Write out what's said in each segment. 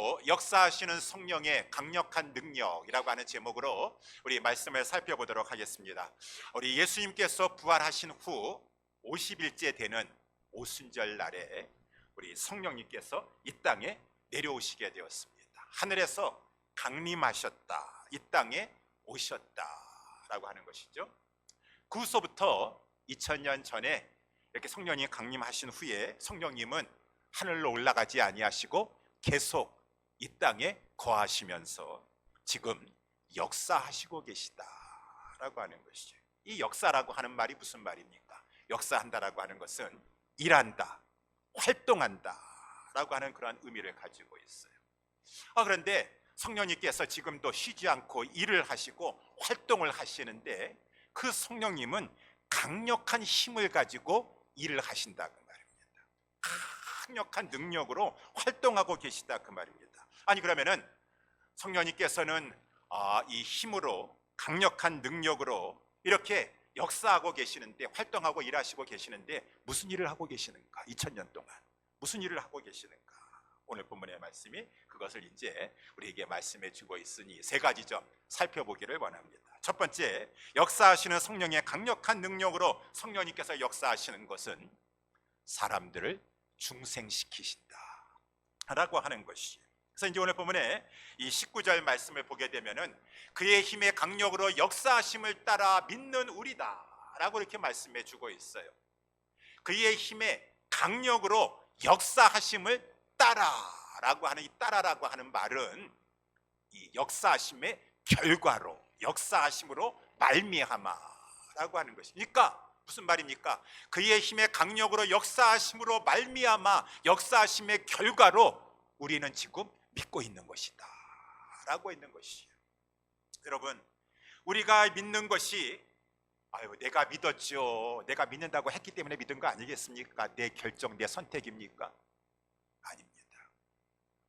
또 역사하시는 성령의 강력한 능력이라고 하는 제목으로 우리 말씀을 살펴보도록 하겠습니다. 우리 예수님께서 부활하신 후 50일째 되는 오순절 날에 우리 성령님께서 이 땅에 내려오시게 되었습니다. 하늘에서 강림하셨다, 이 땅에 오셨다라고 하는 것이죠. 그 후서부터 2000년 전에 이렇게 성령이 강림하신 후에 성령님은 하늘로 올라가지 아니하시고 계속 이 땅에 거하시면서 지금 역사하시고 계시다라고 하는 것이죠. 이 역사라고 하는 말이 무슨 말입니까? 역사한다라고 하는 것은 일한다, 활동한다라고 하는 그런 의미를 가지고 있어요. 그런데 성령님께서 지금도 쉬지 않고 일을 하시고 활동을 하시는데 그 성령님은 강력한 힘을 가지고 일을 하신다 그 말입니다. 강력한 능력으로 활동하고 계시다 그 말입니다. 아니 그러면은 성령님께서는 이 힘으로 강력한 능력으로 이렇게 역사하고 계시는데, 활동하고 일하시고 계시는데 무슨 일을 하고 계시는가? 2000년 동안 무슨 일을 하고 계시는가? 오늘 본문의 말씀이 그것을 이제 우리에게 말씀해 주고 있으니 세 가지 점 살펴보기를 원합니다. 첫 번째, 역사하시는 성령의 강력한 능력으로 성령님께서 역사하시는 것은 사람들을 중생시키신다 라고 하는 것이. 그래서 이제 오늘 본문에 이 19절 말씀을 보게 되면은 그의 힘의 강력으로 역사하심을 따라 믿는 우리다 라고 이렇게 말씀해 주고 있어요. 그의 힘의 강력으로 역사하심을 따라라고 하는 이 따라라고 하는 말은 이 역사하심의 결과로, 역사하심으로 말미암아라고 하는 것이니까 무슨 말입니까? 그의 힘의 강력으로 역사하심으로 말미암아 역사하심의 결과로 우리는 지금 믿고 있는 것이다 라고 있는 것이에요. 여러분, 우리가 믿는 것이 내가 믿었죠, 내가 믿는다고 했기 때문에 믿은 거 아니겠습니까? 내 결정, 내 선택입니까? 아닙니다.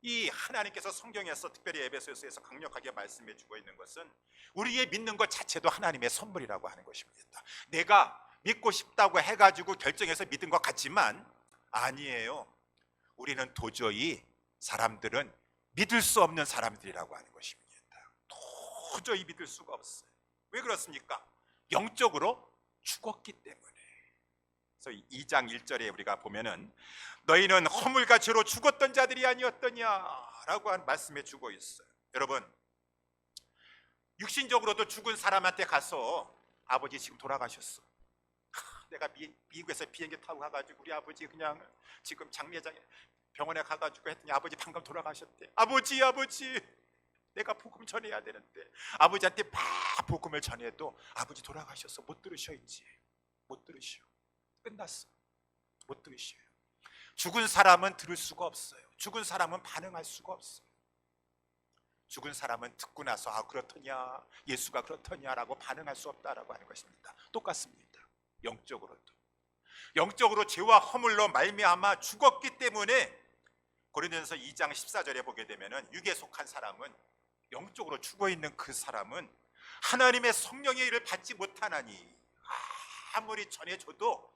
이 하나님께서 성경에서 특별히 에베소서에서 강력하게 말씀해 주고 있는 것은 우리의 믿는 것 자체도 하나님의 선물이라고 하는 것입니다. 내가 믿고 싶다고 해가지고 결정해서 믿은 것 같지만 아니에요. 우리는 도저히 사람들은 믿을 수 없는 사람들이라고 하는 것입니다. 도저히 믿을 수가 없어요. 왜 그렇습니까? 영적으로 죽었기 때문에. 그래서 2장 1절에 우리가 보면은 너희는 허물과 죄로 죽었던 자들이 아니었더냐라고 말씀해 주고 있어요. 여러분, 육신적으로도 죽은 사람한테 가서 아버지 지금 돌아가셨어, 내가 미국에서 비행기 타고 가가지고 우리 아버지 그냥 지금 장례장에 병원에 가가지고 했더니 아버지 방금 돌아가셨대. 아버지 내가 복음 전해야 되는데 아버지한테 막 복음을 전해도 아버지 돌아가셨어. 못 들으셔. 이제 못 들으셔. 끝났어. 못 들으셔요. 죽은 사람은 들을 수가 없어요. 죽은 사람은 반응할 수가 없어요. 죽은 사람은 듣고 나서 그렇더냐, 예수가 그렇더냐라고 반응할 수 없다라고 하는 것입니다. 똑같습니다. 영적으로 죄와 허물로 말미암아 죽었기 때문에 고린도전서 2장 14절에 보게 되면은 육에 속한 사람은, 영적으로 죽어있는 그 사람은 하나님의 성령의 일을 받지 못하나니 아무리 전해줘도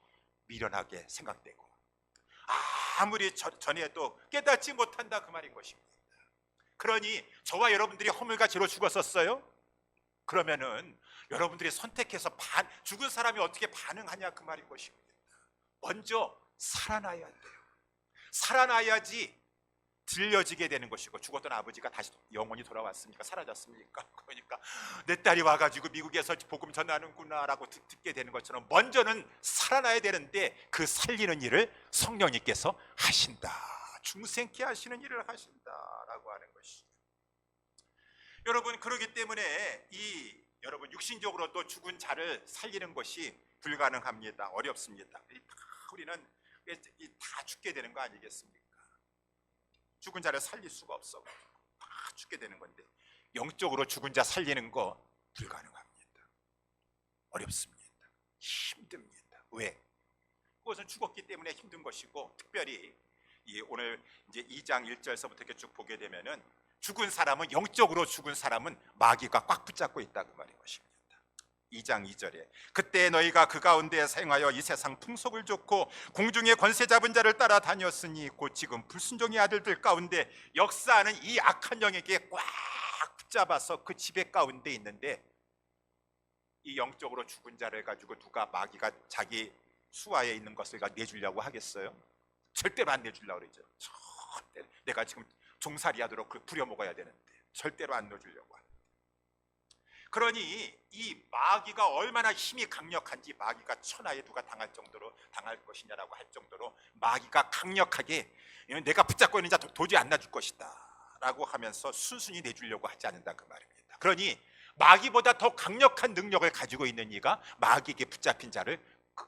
미련하게 생각되고 아무리 전해도 깨닫지 못한다 그 말인 것입니다. 그러니 저와 여러분들이 허물과 죄로 죽었었어요? 그러면은 여러분들이 선택해서 죽은 사람이 어떻게 반응하냐 그 말인 것입니다. 먼저 살아나야 돼요. 살아나야지 들려지게 되는 것이고, 죽었던 아버지가 다시 영원히 돌아왔습니까? 사라졌습니까? 그러니까 내 딸이 와가지고 미국에서 복음 전하는구나 라고 듣게 되는 것처럼 먼저는 살아나야 되는데 그 살리는 일을 성령님께서 하신다, 중생케 하시는 일을 하신다라고 하는 것이죠. 여러분, 그렇기 때문에 여러분 육신적으로도 죽은 자를 살리는 것이 불가능합니다. 어렵습니다. 우리는 다 죽게 되는 거 아니겠습니까? 죽은 자를 살릴 수가 없어. 다 죽게 되는 건데 영적으로 죽은 자 살리는 거 불가능합니다. 어렵습니다. 힘듭니다. 왜? 그것은 죽었기 때문에 힘든 것이고, 특별히 오늘 이제 2장 1절서부터 이렇게 쭉 보게 되면은 죽은 사람은, 영적으로 죽은 사람은 마귀가 꽉 붙잡고 있다 그 말인 것입니다. 2장 2절에 그때 너희가 그 가운데 행하여 이 세상 풍속을 좇고 공중의 권세 잡은 자를 따라 다녔으니 곧 지금 불순종의 아들들 가운데 역사하는 이 악한 영에게 꽉 붙잡아서 그 지배 가운데 있는데, 이 영적으로 죽은 자를 가지고 누가 마귀가 자기 수하에 있는 것을 내주려고 하겠어요? 절대로 안 내주려고 그러죠. 절대. 내가 지금 종살이 하도록 부려먹어야 되는데 절대로 안 내주려고 합니다. 그러니 이 마귀가 얼마나 힘이 강력한지, 마귀가 천하에 누가 당할 것이냐라고 할 정도로 마귀가 강력하게 내가 붙잡고 있는 자 도저히 안 놔줄 것이다 라고 하면서 순순히 내주려고 하지 않는다 그 말입니다. 그러니 마귀보다 더 강력한 능력을 가지고 있는 이가 마귀에게 붙잡힌 자를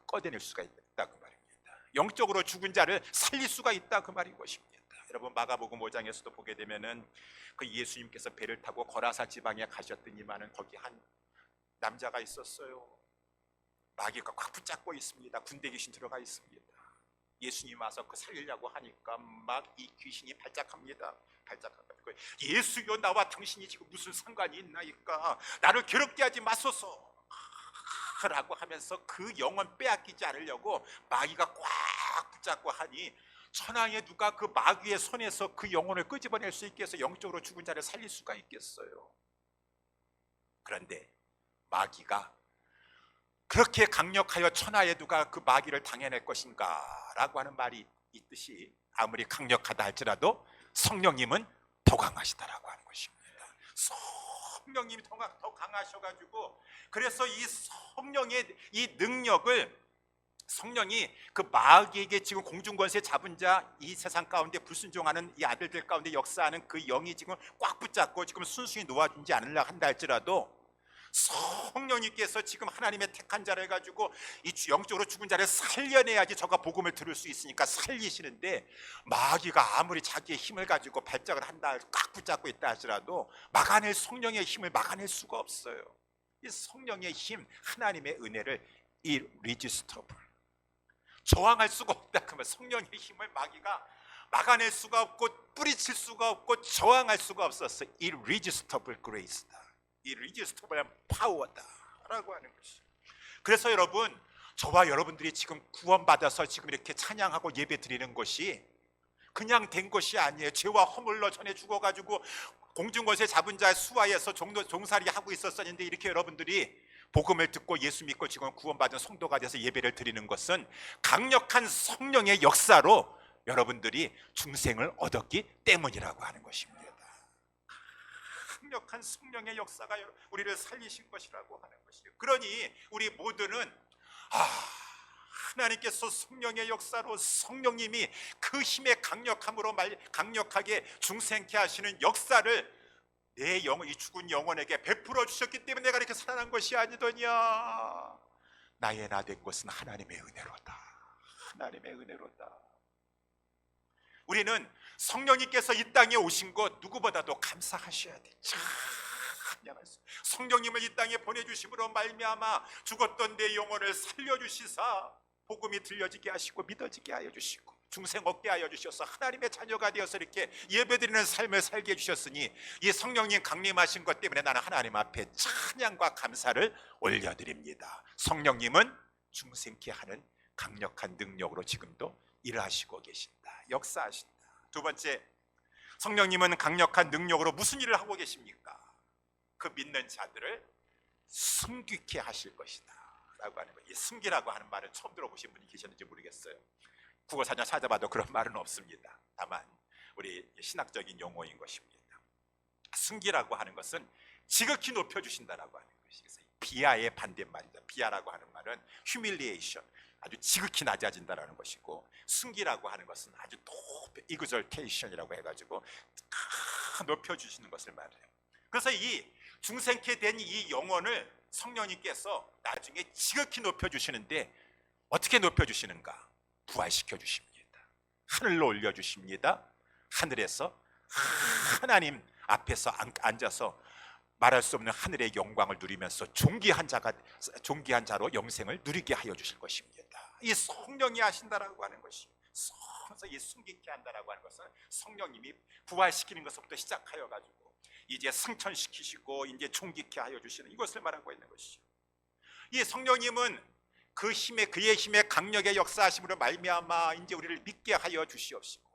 꺼내낼 수가 있다 그 말입니다. 영적으로 죽은 자를 살릴 수가 있다 그 말인 것입니다. 여러분, 마가복음 5장에서도 보게 되면은 그 예수님께서 배를 타고 거라사 지방에 가셨더니만은 거기 한 남자가 있었어요. 마귀가 꽉 붙잡고 있습니다. 군대 귀신 들어가 있습니다. 예수님 와서 그 살리려고 하니까 막 이 귀신이 발작합니다. 예수여, 나와 당신이 지금 무슨 상관이 있나이까, 나를 괴롭게 하지 마소서 라고 하면서 그 영혼 빼앗기지 않으려고 마귀가 꽉 붙잡고 하니, 천하에 누가 그 마귀의 손에서 그 영혼을 끄집어낼 수 있게 해서 영적으로 죽은 자를 살릴 수가 있겠어요? 그런데 마귀가 그렇게 강력하여 천하에 누가 그 마귀를 당해낼 것인가 라고 하는 말이 있듯이, 아무리 강력하다 할지라도 성령님은 더 강하시다라고 하는 것입니다. 성령님이 더 강하셔가지고, 그래서 이 성령의 이 능력을, 성령이 그 마귀에게 지금 공중권세 잡은 자, 이 세상 가운데 불순종하는 이 아들들 가운데 역사하는 그 영이 지금 꽉 붙잡고 지금 순순히 놓아주지 않으려 한다 할지라도, 성령님께서 지금 하나님의 택한 자를 가지고 이 영적으로 죽은 자를 살려내야지 저가 복음을 들을 수 있으니까 살리시는데, 마귀가 아무리 자기의 힘을 가지고 발작을 한다, 꽉 붙잡고 있다 할지라도 막아낼, 성령의 힘을 막아낼 수가 없어요. 이 성령의 힘, 하나님의 은혜를 irresistible, 저항할 수가 없다. 그러면 성령의 힘을 마귀가 막아낼 수가 없고 뿌리칠 수가 없고 저항할 수가 없었어. irresistible grace다, irresistible power다라고 하는 것이. 그래서 여러분, 저와 여러분들이 지금 구원받아서 지금 이렇게 찬양하고 예배 드리는 것이 그냥 된 것이 아니에요. 죄와 허물로 전에 죽어가지고 공중권세 잡은 자의 수하에서 종살이 하고 있었었는데, 이렇게 여러분들이 복음을 듣고 예수 믿고 지금 구원받은 성도가 돼서 예배를 드리는 것은 강력한 성령의 역사로 여러분들이 중생을 얻었기 때문이라고 하는 것입니다. 강력한 성령의 역사가 우리를 살리신 것이라고 하는 것이에요. 그러니 우리 모두는 하나님께서 성령의 역사로, 성령님이 그 힘의 강력함으로 강력하게 중생케 하시는 역사를 내 영혼, 이 죽은 영혼에게 베풀어 주셨기 때문에 내가 이렇게 살아난 것이 아니더냐. 나의 나 된 것은 하나님의 은혜로다. 하나님의 은혜로다. 우리는 성령님께서 이 땅에 오신 것 누구보다도 감사하셔야 돼. 성령님을 이 땅에 보내주심으로 말미암아 죽었던 내 영혼을 살려주시사 복음이 들려지게 하시고 믿어지게 하여 주시고 중생 얻게 하여 주셔서 하나님의 자녀가 되어서 이렇게 예배드리는 삶을 살게 해주셨으니, 이 성령님 강림하신 것 때문에 나는 하나님 앞에 찬양과 감사를 올려드립니다. 성령님은 중생케 하는 강력한 능력으로 지금도 일하시고 계신다, 역사하신다. 두 번째, 성령님은 강력한 능력으로 무슨 일을 하고 계십니까? 그 믿는 자들을 승귀케 하실 것이다 라고 하는 거예요. 이 승기라고 하는 말은 처음 들어보신 분이 계셨는지 모르겠어요. 국어사전 찾아봐도 그런 말은 없습니다. 다만 우리 신학적인 용어인 것입니다. 승기라고 하는 것은 지극히 높여주신다라고 하는 것이 비하의 반대말이다. 비하라고 하는 말은 humiliation, 아주 지극히 낮아진다라는 것이고, 승기라고 하는 것은 아주 높이 exaltation이라고 해가지고 높여주시는 것을 말해요. 그래서 이 중생케 된 이 영혼을 성령님께서 나중에 지극히 높여주시는데, 어떻게 높여주시는가? 부활시켜 주십니다. 하늘로 올려주십니다. 하늘에서 하나님 앞에서 앉아서 말할 수 없는 하늘의 영광을 누리면서 존귀한 자로 영생을 누리게 하여 주실 것입니다. 이 성령이 하신다라고 하는 것이, 그래서 이 숨기게 한다라고 하는 것은 성령님이 부활시키는 것부터 시작하여 가지고 이제 승천시키시고 이제 존귀케 하여 주시는 이것을 말하고 있는 것이죠. 이 성령님은 그 힘의 그의 힘의 강력의 역사하심으로 말미암아 이제 우리를 믿게 하여 주시옵시고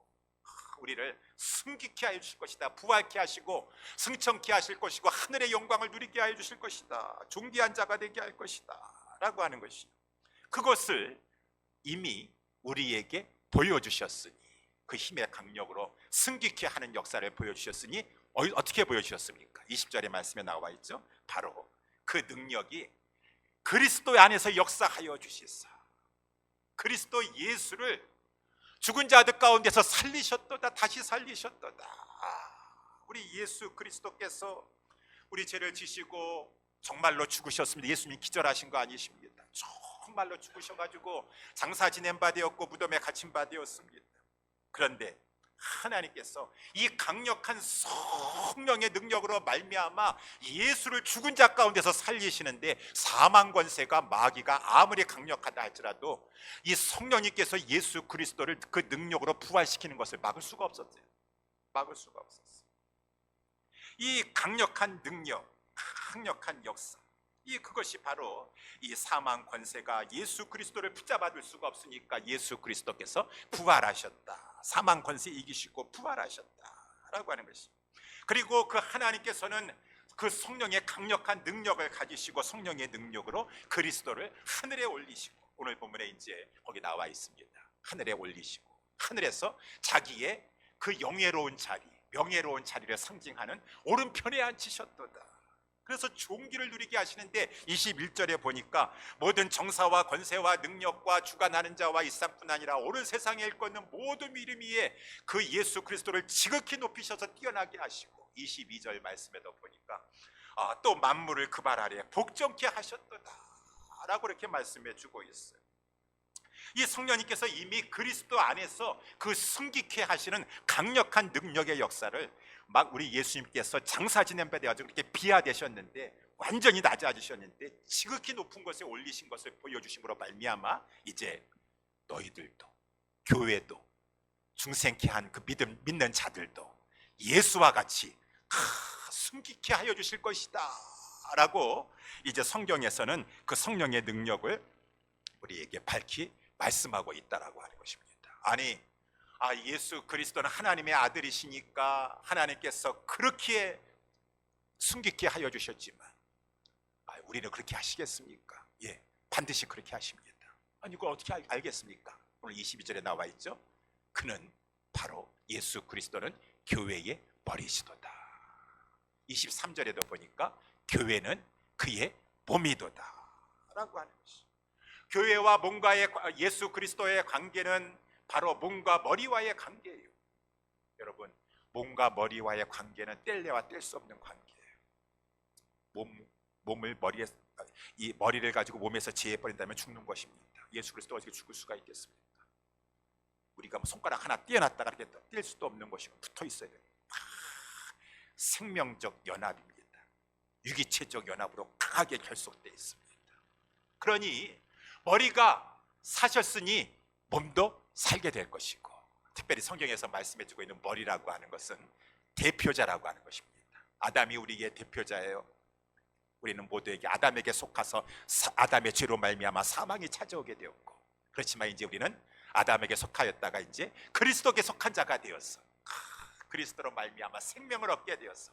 우리를 승귀케 하여 주실 것이다. 부활케 하시고 승천케 하실 것이고 하늘의 영광을 누리게 하여 주실 것이다. 존귀한 자가 되게 할 것이다 라고 하는 것이요, 그것을 이미 우리에게 보여주셨으니, 그 힘의 강력으로 승귀케 하는 역사를 보여주셨으니 어떻게 보여주셨습니까? 20절의 말씀에 나와 있죠. 바로 그 능력이 그리스도 안에서 역사하여 주시사 그리스도 예수를 죽은 자들 가운데서 살리셨도다. 다시 살리셨도다. 우리 예수 그리스도께서 우리 죄를 지시고 정말로 죽으셨습니다. 예수님 기절하신 거 아니십니다. 정말로 죽으셔가지고 장사 지낸 바 되었고 무덤에 갇힌 바 되었습니다. 그런데 하나님께서 이 강력한 성령의 능력으로 말미암아 예수를 죽은 자 가운데서 살리시는데, 사망 권세가 마귀가 아무리 강력하다 할지라도 이 성령님께서 예수 그리스도를 그 능력으로 부활시키는 것을 막을 수가 없었어요. 막을 수가 없었어요. 이 강력한 능력, 강력한 역사, 그것이 바로 이 사망 권세가 예수 그리스도를 붙잡아둘 수가 없으니까 예수 그리스도께서 부활하셨다. 사망 권세 이기시고 부활하셨다라고 하는 것입니다. 그리고 그 하나님께서는 그 성령의 강력한 능력을 가지시고 성령의 능력으로 그리스도를 하늘에 올리시고, 오늘 본문에 이제 거기 나와 있습니다. 하늘에 올리시고 하늘에서 자기의 그 영예로운 자리, 명예로운 자리를 상징하는 오른편에 앉히셨도다. 그래서 존귀를 누리게 하시는데 21절에 보니까 모든 정사와 권세와 능력과 주관하는 자와 이 땅뿐 아니라 오늘 세상에 일컫는 모든 이름 위에 그 예수 그리스도를 지극히 높이셔서 뛰어나게 하시고, 22절 말씀에도 보니까 또 만물을 그 발 아래 복종케 하셨도다 라고 이렇게 말씀해 주고 있어요. 이 성령님께서 이미 그리스도 안에서 그 승귀케 하시는 강력한 능력의 역사를 막 우리 예수님께서 장사 지낸 바 되어가지고 이렇게 비하되셨는데, 완전히 낮아지셨는데 지극히 높은 것에 올리신 것을 보여주심으로 말미암아 이제 너희들도, 교회도, 중생케 한 그 믿는 자들도 예수와 같이 승귀케 하여 주실 것이다 라고 이제 성경에서는 그 성령의 능력을 우리에게 밝히 말씀하고 있다라고 하는 것입니다. 아니, 예수 그리스도는 하나님의 아들이시니까 하나님께서 그렇게 숨기게 하여 주셨지만 우리는 그렇게 하시겠습니까? 예, 반드시 그렇게 하십니다. 아니, 그걸 어떻게 알겠습니까? 오늘 22절에 나와 있죠. 그는 바로 예수 그리스도는 교회의 머리시도다. 23절에도 보니까 교회는 그의 몸이도다 라고 하는 것이, 교회와 몸과의 예수 그리스도의 관계는 바로 몸과 머리와의 관계예요. 여러분, 몸과 머리와의 관계는 뗄래야 뗄 수 없는 관계예요. 몸을 이 머리를 가지고 몸에서 제해버린다면 죽는 것입니다. 예수 그리스도가 어떻게 죽을 수가 있겠습니까? 우리가 손가락 하나 떼어놨다가 이렇게 뗄 수도 없는 것이고 붙어 있어야 돼요. 생명적 연합입니다. 유기체적 연합으로 강하게 결속되어 있습니다. 그러니 머리가 사셨으니 몸도 살게 될 것이고, 특별히 성경에서 말씀해주고 있는 머리라고 하는 것은 대표자라고 하는 것입니다. 아담이 우리의 대표자예요. 우리는 모두에게 아담에게 속아서 아담의 죄로 말미암아 사망이 찾아오게 되었고, 그렇지만 이제 우리는 아담에게 속하였다가 이제 그리스도께 속한 자가 되어서 그리스도로 말미암아 생명을 얻게 되어서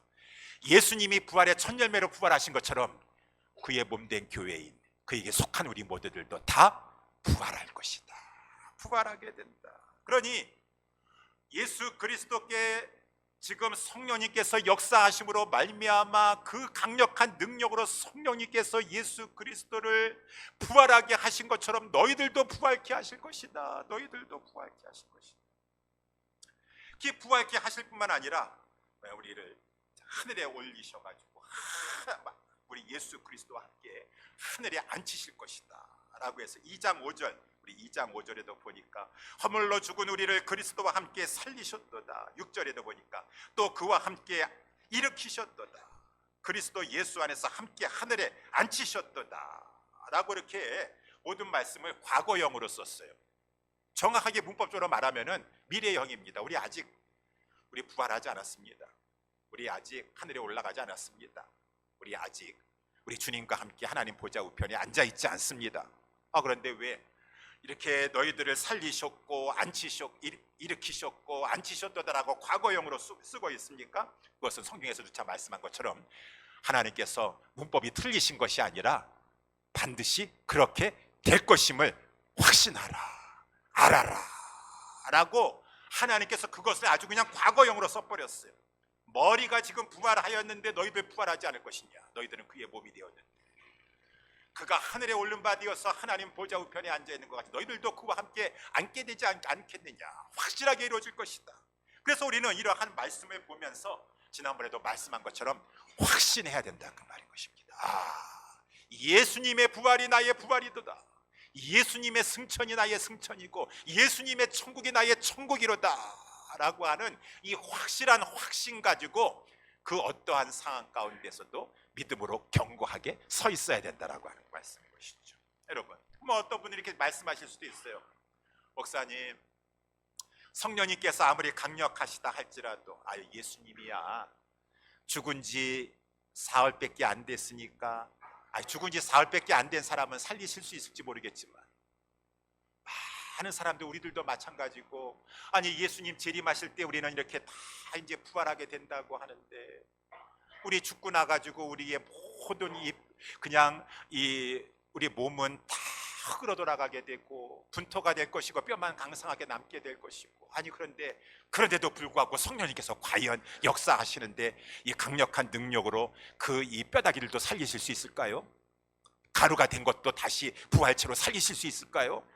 예수님이 부활의 첫 열매로 부활하신 것처럼 그의 몸된 교회인 그에게 속한 우리 모두들도 다 부활할 것이다. 부활하게 된다. 그러니 예수 그리스도께 지금 성령님께서 역사하심으로 말미암아 그 강력한 능력으로 성령님께서 예수 그리스도를 부활하게 하신 것처럼 너희들도 부활케 하실 것이다. 너희들도 부활케 하실 것이다. 그 부활케 하실 뿐만 아니라 우리를 하늘에 올리셔가지고 우리 예수 그리스도와 함께 하늘에 앉히실 것이다 라고 해서 2장 5절, 우리 2장 5절에도 보니까 허물로 죽은 우리를 그리스도와 함께 살리셨도다. 6절에도 보니까 또 그와 함께 일으키셨도다. 그리스도 예수 안에서 함께 하늘에 앉히셨도다 라고 이렇게 모든 말씀을 과거형으로 썼어요. 정확하게 문법적으로 말하면은 미래형입니다. 우리 부활하지 않았습니다. 우리 아직 하늘에 올라가지 않았습니다. 우리 아직 우리 주님과 함께 하나님 보좌 우편에 앉아 있지 않습니다. 그런데 왜 이렇게 너희들을 살리셨고 일으키셨고 앉히셨다라고 과거형으로 쓰고 있습니까? 그것은 성경에서 누차 말씀한 것처럼 하나님께서 문법이 틀리신 것이 아니라 반드시 그렇게 될 것임을 확신하라, 알아라 라고 하나님께서 그것을 아주 그냥 과거형으로 써버렸어요. 머리가 지금 부활하였는데 너희들 부활하지 않을 것이냐? 너희들은 그의 몸이 되었는데 그가 하늘에 오른 바 되어서 하나님 보좌 우편에 앉아 있는 것 같이 너희들도 그와 함께 앉게 되지 않겠느냐? 확실하게 이루어질 것이다. 그래서 우리는 이러한 말씀을 보면서 지난번에도 말씀한 것처럼 확신해야 된다 그 말인 것입니다. 예수님의 부활이 나의 부활이도다. 예수님의 승천이 나의 승천이고 예수님의 천국이 나의 천국이로다 라고 하는 이 확실한 확신 가지고 그 어떠한 상황 가운데서도 믿음으로 견고하게 서 있어야 된다라고 하는 말씀인 것이죠. 여러분, 어떤 분이 이렇게 말씀하실 수도 있어요. 목사님, 성령님께서 아무리 강력하시다 할지라도 예수님이야 죽은 지 사흘밖에 안 됐으니까 죽은 지 사흘밖에 안 된 사람은 살리실 수 있을지 모르겠지만 많은 사람들 우리들도 마찬가지고 예수님 재림하실 때 우리는 이렇게 다 이제 부활하게 된다고 하는데 우리 죽고 나가지고 우리의 모든 우리 몸은 다 흙으로 돌아가게 되고 분토가 될 것이고 뼈만 강성하게 남게 될 것이고 그런데도 불구하고 성령님께서 과연 역사하시는데 이 강력한 능력으로 이 뼈다귀들도 살리실 수 있을까요? 가루가 된 것도 다시 부활체로 살리실 수 있을까요?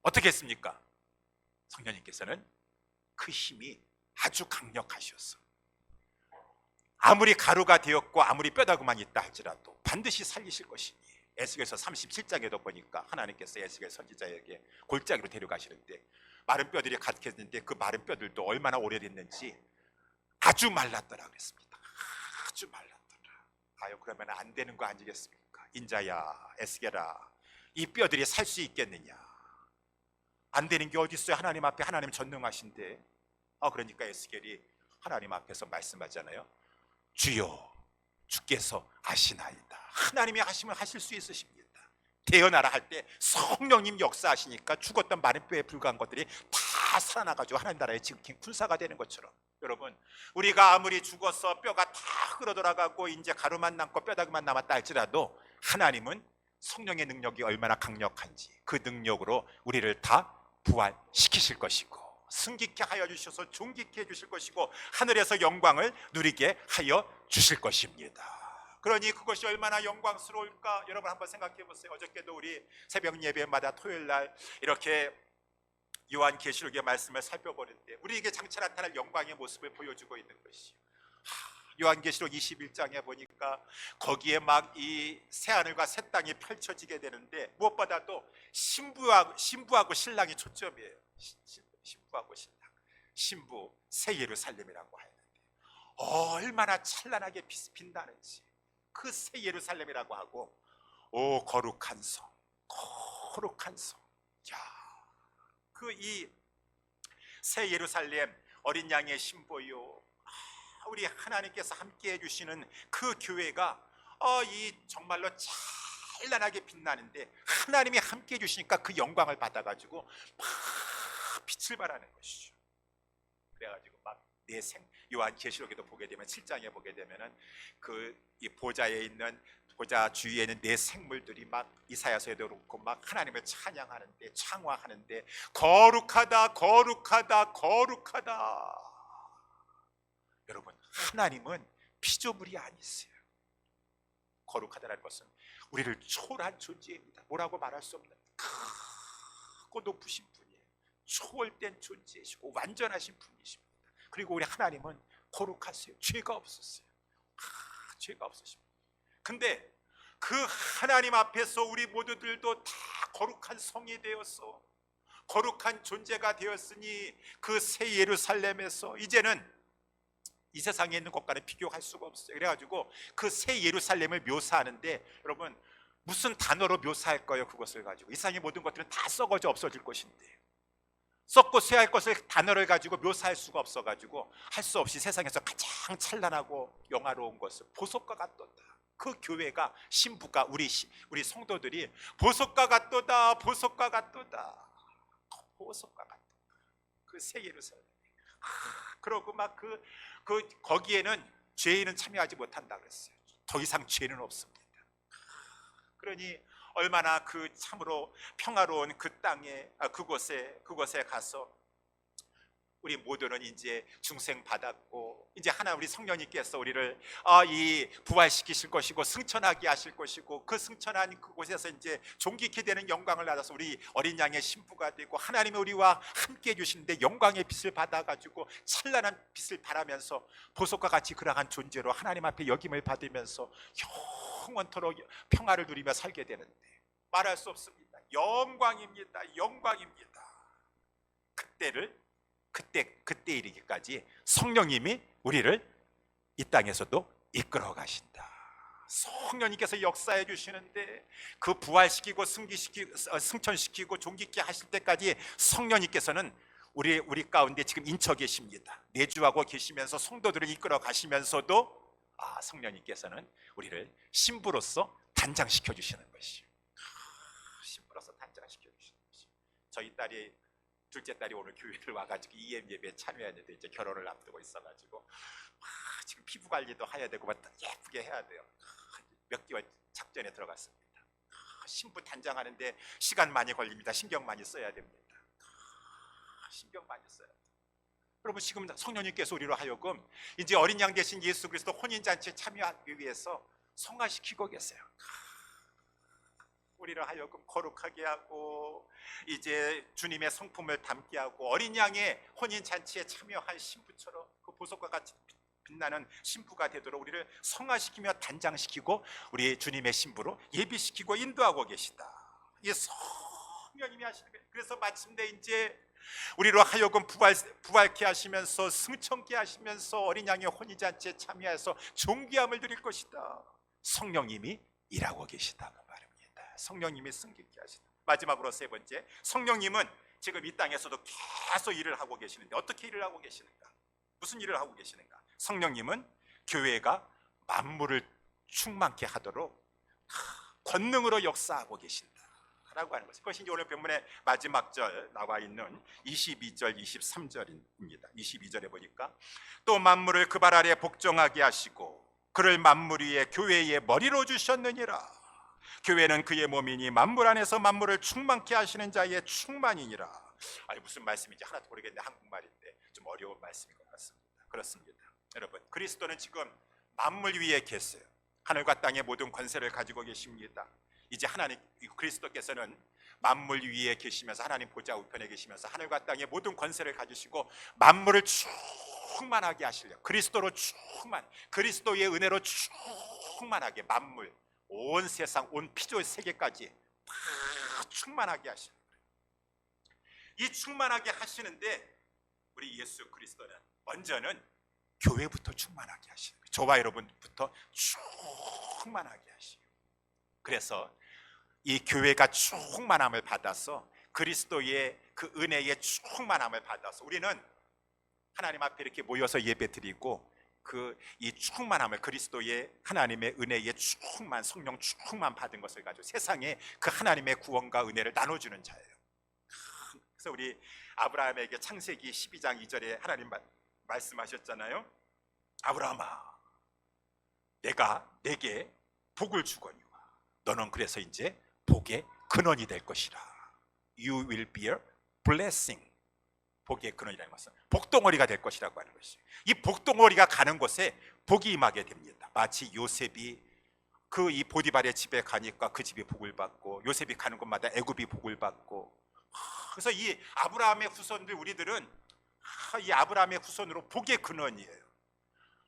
어떻게 했습니까? 성령님께서는 그 힘이 아주 강력하셔서 아무리 가루가 되었고 아무리 뼈다귀만 있다 할지라도 반드시 살리실 것이니 에스겔서 37장에도 보니까 하나님께서 에스겔 선지자에게 골짜기로 데려가시는데 마른 뼈들이 가득했는데 그 마른 뼈들도 얼마나 오래됐는지 아주 말랐더라 그랬습니다. 아주 말랐더라. 그러면 안 되는 거 아니겠습니까? 인자야, 에스겔아, 이 뼈들이 살 수 있겠느냐? 안 되는 게 어디 있어요? 하나님 앞에 하나님 전능하신데. 그러니까 에스겔이 하나님 앞에서 말씀하잖아요. 주여, 주께서 아시나이다. 하나님이 하시면 하실 수 있으십니다. 태어나라 할 때 성령님 역사하시니까 죽었던 마른 뼈에 불과한 것들이 다 살아나가지고 하나님 나라의 지극히 군사가 되는 것처럼, 여러분, 우리가 아무리 죽어서 뼈가 다 흘러 돌아가고 이제 가루만 남고 뼈다귀만 남았다 할지라도 하나님은 성령의 능력이 얼마나 강력한지 그 능력으로 우리를 다 부활시키실 것이고 승기케 하여 주셔서 존귀케 해주실 것이고 하늘에서 영광을 누리게 하여 주실 것입니다. 그러니 그것이 얼마나 영광스러울까? 여러분 한번 생각해 보세요. 어저께도 우리 새벽 예배마다 토요일날 이렇게 요한계시록의 말씀을 살펴보는데 우리에게 장차 나타날 영광의 모습을 보여주고 있는 것이, 요한계시록 21장에 보니까 거기에 막 이 새하늘과 새 땅이 펼쳐지게 되는데 무엇보다도 신부하고 신랑이 초점이에요. 신부하고 신랑, 신부 새 예루살렘이라고 하는데 얼마나 찬란하게 빛나는지 그 새 예루살렘이라고 하고, 오 거룩한 성, 거룩한 성. 그 이 새 예루살렘 어린 양의 신부요, 우리 하나님께서 함께 해주시는 그 교회가 이 정말로 찬란하게 빛나는데 하나님이 함께 해주시니까 그 영광을 받아가지고 막 빛을 발하는 것이죠. 그래가지고 막 요한계시록에도 보게 되면 7장에 보게 되면은 이 보좌에 있는 보좌 주위에 있는 네 생물들이 막 이사야서에도 그렇고 막 하나님을 찬양하는데 창화하는데 거룩하다 거룩하다 거룩하다. 여러분, 하나님은 피조물이 아니세요. 거룩하다는 것은 우리를 초월한 존재입니다. 뭐라고 말할 수 없는 크고 높으신 분이에요. 초월된 존재이시고 완전하신 분이십니다. 그리고 우리 하나님은 거룩하세요. 죄가 없었어요. 죄가 없으십니다. 근데 그 하나님 앞에서 우리 모두들도 다 거룩한 성이 되어서 거룩한 존재가 되었으니 그 새 예루살렘에서 이제는 이 세상에 있는 것과는 비교할 수가 없어요. 그래가지고 그 새 예루살렘을 묘사하는데 여러분 무슨 단어로 묘사할 거예요? 그것을 가지고 이 세상의 모든 것들은 다 썩어져 없어질 것인데 썩고 쇠할 것을 단어를 가지고 묘사할 수가 없어가지고 할 수 없이 세상에서 가장 찬란하고 영화로운 것을 보석과 같도다. 그 교회가 신부가 우리 성도들이 보석과 같도다, 보석과 같도다, 보석과 같도다. 그 새 예루살렘. 그러고 막 거기에는 죄인은 참여하지 못한다 그랬어요. 더 이상 죄는 없습니다. 그러니 얼마나 그 참으로 평화로운 그 땅에 그곳에 가서 우리 모두는 이제 중생 받았고, 이제 하나 우리 성령님께서 우리를 이 부활시키실 것이고 승천하게 하실 것이고, 그 승천한 그곳에서 이제 존귀케 되는 영광을 받아서 우리 어린 양의 신부가 되고, 하나님이 우리와 함께 해주시는데 영광의 빛을 받아가지고 찬란한 빛을 발하면서 보석과 같이 그러한 존재로 하나님 앞에 여김을 받으면서 영원토록 평화를 누리며 살게 되는데, 말할 수 없습니다. 영광입니다. 영광입니다. 그때 이르기까지 성령님이 우리를 이 땅에서도 이끌어 가신다. 성령님께서 역사해 주시는데, 그 부활시키고 승천시키고 존귀케 하실 때까지 성령님께서는 우리 가운데 지금 인쳐 계십니다. 내주하고 계시면서 성도들을 이끌어 가시면서도 성령님께서는 우리를 신부로서 단장시켜 주시는 것이요, 신부로서 단장시켜 주시는 것이요. 저희 둘째 딸이 오늘 교회를 와가지고 EM 예배에 참여했는데, 이제 결혼을 앞두고 있어가지고 지금 피부 관리도 해야 되고 예쁘게 해야 돼요. 몇 개월 작전에 들어갔습니다. 신부 단장하는데 시간 많이 걸립니다. 신경 많이 써야 됩니다. 신경 많이 써야 돼요. 여러분, 지금 성령님께서 우리로 하여금 이제 어린 양 대신 예수 그리스도 혼인잔치에 참여하기 위해서 성화시키고 계세요. 우리를 하여금 거룩하게 하고, 이제 주님의 성품을 담게 하고, 어린 양의 혼인잔치에 참여한 신부처럼 그 보석과 같이 빛나는 신부가 되도록 우리를 성화시키며 단장시키고, 우리 주님의 신부로 예비시키고 인도하고 계시다. 이 성령님이 하시는 거예요. 그래서 마침내 이제 우리로 하여금 부활케 하시면서 승천케 하시면서 어린 양의 혼인잔치에 참여해서 존귀함을 드릴 것이다. 성령님이 일하고 계시다고 말합니다. 성령님이 승리케 하시다. 마지막으로 세 번째, 성령님은 지금 이 땅에서도 계속 일을 하고 계시는데, 어떻게 일을 하고 계시는가? 무슨 일을 하고 계시는가? 성령님은 교회가 만물을 충만케 하도록 권능으로 역사하고 계신다라고 하는 것이, 그것이 이제 오늘 본문의 마지막 절 나와 있는 22절 23절입니다 22절에 보니까, 또 만물을 그 발 아래 복종하게 하시고 그를 만물 위에 교회의 머리로 주셨느니라. 교회는 그의 몸이니 만물 안에서 만물을 충만케 하시는 자의 충만이니라. 아니, 무슨 말씀인지 하나도 모르겠는데 한국말인데 좀 어려운 말씀인 것 같습니다. 그렇습니다. 여러분, 그리스도는 지금 만물 위에 계세요. 하늘과 땅의 모든 권세를 가지고 계십니다. 이제 하나님, 그리스도께서는 만물 위에 계시면서 하나님 보좌 우편에 계시면서 하늘과 땅의 모든 권세를 가지시고 만물을 충만하게 하시려, 그리스도로 그리스도의 은혜로 충만하게 만물, 온 세상, 온 피조 세계까지 다 충만하게 하시는 거예요. 이 충만하게 하시는데 우리 예수 그리스도는 먼저는 교회부터 충만하게 하시는 거예요. 저와 여러분부터 충만하게 하시고, 그래서 이 교회가 충만함을 받아서 그리스도의 그 은혜의 충만함을 받아서 우리는 하나님 앞에 이렇게 모여서 예배드리고, 이 충만함을, 그리스도의 하나님의 은혜의 성령 충만 받은 것을 가지고 세상에 그 하나님의 구원과 은혜를 나눠주는 자예요. 그래서 우리 아브라함에게 창세기 12장 2절에 하나님 말씀하셨잖아요. 아브라함아, 내가 내게 복을 주거니와 너는 그래서 이제 복의 근원이 될 것이라. You will be a blessing. 복의 근원이라는 것은 복덩어리가 될 것이라고 하는 것이에요. 이 복덩어리가 가는 곳에 복이 임하게 됩니다. 마치 요셉이 이 보디발의 집에 가니까 그 집이 복을 받고, 요셉이 가는 곳마다 애굽이 복을 받고, 그래서 이 아브라함의 후손들, 우리들은 이 아브라함의 후손으로 복의 근원이에요.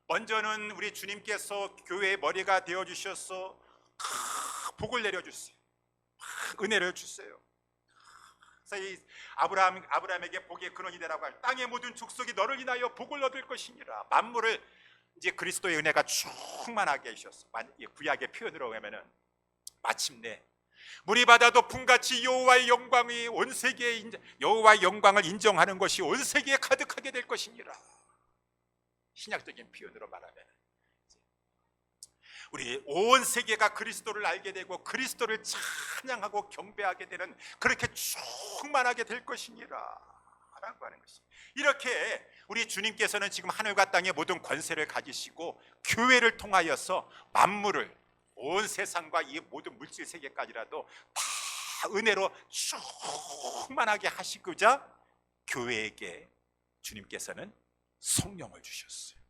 먼저는 우리 주님께서 교회의 머리가 되어주셔서 복을 내려주세요. 은혜를 주세요. 그래서 이 아브라함에게 복의 근원이 되라고 할, 땅의 모든 족속이 너를 인하여 복을 얻을 것이니라. 만물을 이제 그리스도의 은혜가 충만하게 하셨어. 구약의 표현으로 하면은 마침내 물이 바다도 품같이 여호와의 영광이 온 세계에, 여호와의 영광을 인정하는 것이 온 세계에 가득하게 될 것이니라. 신약적인 표현으로 말하면 우리 온 세계가 그리스도를 알게 되고 그리스도를 찬양하고 경배하게 되는, 그렇게 충만하게 될 것이니라 라고 하는 것이. 이렇게 우리 주님께서는 지금 하늘과 땅의 모든 권세를 가지시고 교회를 통하여서 만물을, 온 세상과 이 모든 물질 세계까지라도 다 은혜로 충만하게 하시고자 교회에게 주님께서는 성령을 주셨어요.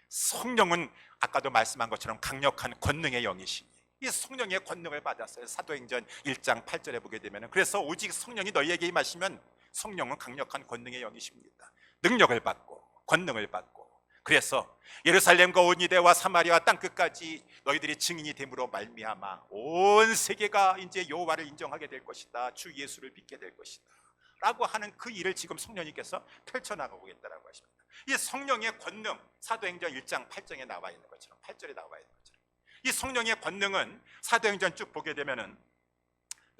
성령은 아까도 말씀한 것처럼 강력한 권능의 영이시니 이 성령의 권능을 받았어요. 사도행전 1장 8절에 보게 되면, 그래서 오직 성령이 너희에게 임하시면, 성령은 강력한 권능의 영이십니다. 능력을 받고 권능을 받고, 그래서 예루살렘과 온 유대와 사마리아 땅끝까지 너희들이 증인이 됨으로 말미암아 온 세계가 이제 여호와를 인정하게 될 것이다, 주 예수를 믿게 될 것이다 라고 하는 그 일을 지금 성령님께서 펼쳐나가고 있다고 하십니다. 이 성령의 권능, 사도행전 1장 8절에 나와 있는 것처럼, 8절에 나와 있는 것처럼, 이 성령의 권능은 사도행전 쭉 보게 되면은,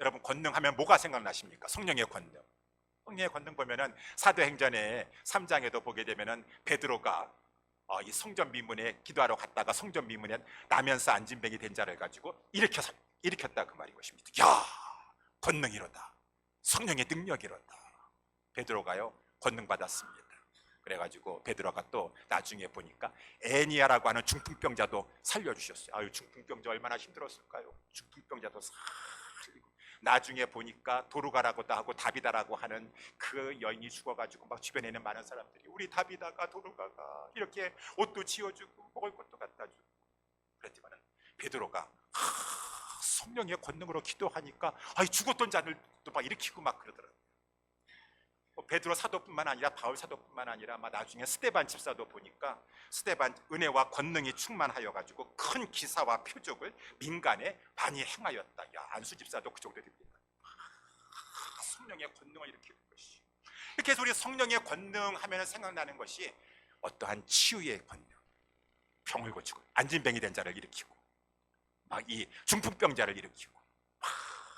여러분 권능하면 뭐가 생각나십니까? 성령의 권능. 성령의 권능 보면은 사도행전의 3장에도 보게 되면은 베드로가 이 성전 미문에 기도하러 갔다가 성전 미문에 나면서 안진뱅이 된 자를 가지고 일으켰다 그 말인 것입니다. 야, 권능이로다, 성령의 능력이로다. 베드로가요 권능 받았습니다. 그래가지고 베드로가 또 나중에 보니까 애니아라고 하는 중풍병자도 살려주셨어요. 아유, 중풍병자 얼마나 힘들었을까요? 중풍병자도 살리고, 나중에 보니까 도루가라고도 하고 다비다라고 하는 그 여인이 죽어가지고 막 주변에 있는 많은 사람들이 우리 다비다가 도루가가 이렇게 옷도 지어주고 먹을 것도 갖다 주고 그랬지만은, 베드로가 성령의 권능으로 기도하니까 죽었던 자들도 막 일으키고 막 그러더라고요. 베드로 사도뿐만 아니라 바울 사도뿐만 아니라 나중에 스데반 집사도 보니까 스데반 은혜와 권능이 충만하여 가지고 큰 기사와 표적을 민간에 많이 행하였다. 야, 안수 집사도 그 정도 됩니다. 성령의 권능을 일으키는 것이. 이렇게 해서 우리 성령의 권능 하면 생각나는 것이 어떠한 치유의 권능, 병을 고치고 안진뱅이 된 자를 일으키고 막 이 중풍병자를 일으키고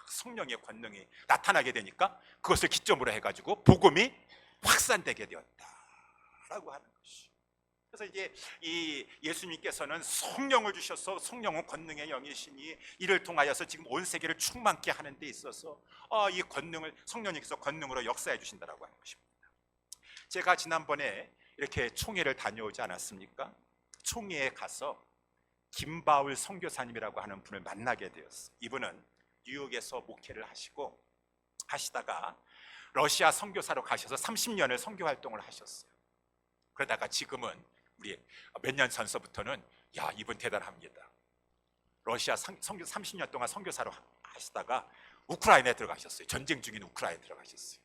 성령의 권능이 나타나게 되니까 그것을 기점으로 해가지고 복음이 확산되게 되었다라고 하는 것이. 그래서 이제 이 예수님께서는 성령을 주셔서, 성령은 권능의 영이시니 이를 통하여서 지금 온 세계를 충만케 하는 데 있어서 이 권능을 성령님께서 권능으로 역사해 주신다라고 하는 것입니다. 제가 지난번에 이렇게 총회를 다녀오지 않았습니까? 총회에 가서 김바울 선교사님이라고 하는 분을 만나게 되었어요. 이분은 뉴욕에서 목회를 하시다가 러시아 선교사로 가셔서 30년을 선교 활동을 하셨어요. 그러다가 지금은 우리 몇 년 전서부터는 야, 이분 대단합니다. 러시아 선교 30년 동안 선교사로 하시다가 우크라이나에 들어가셨어요. 전쟁 중인 우크라이나에 들어가셨어요.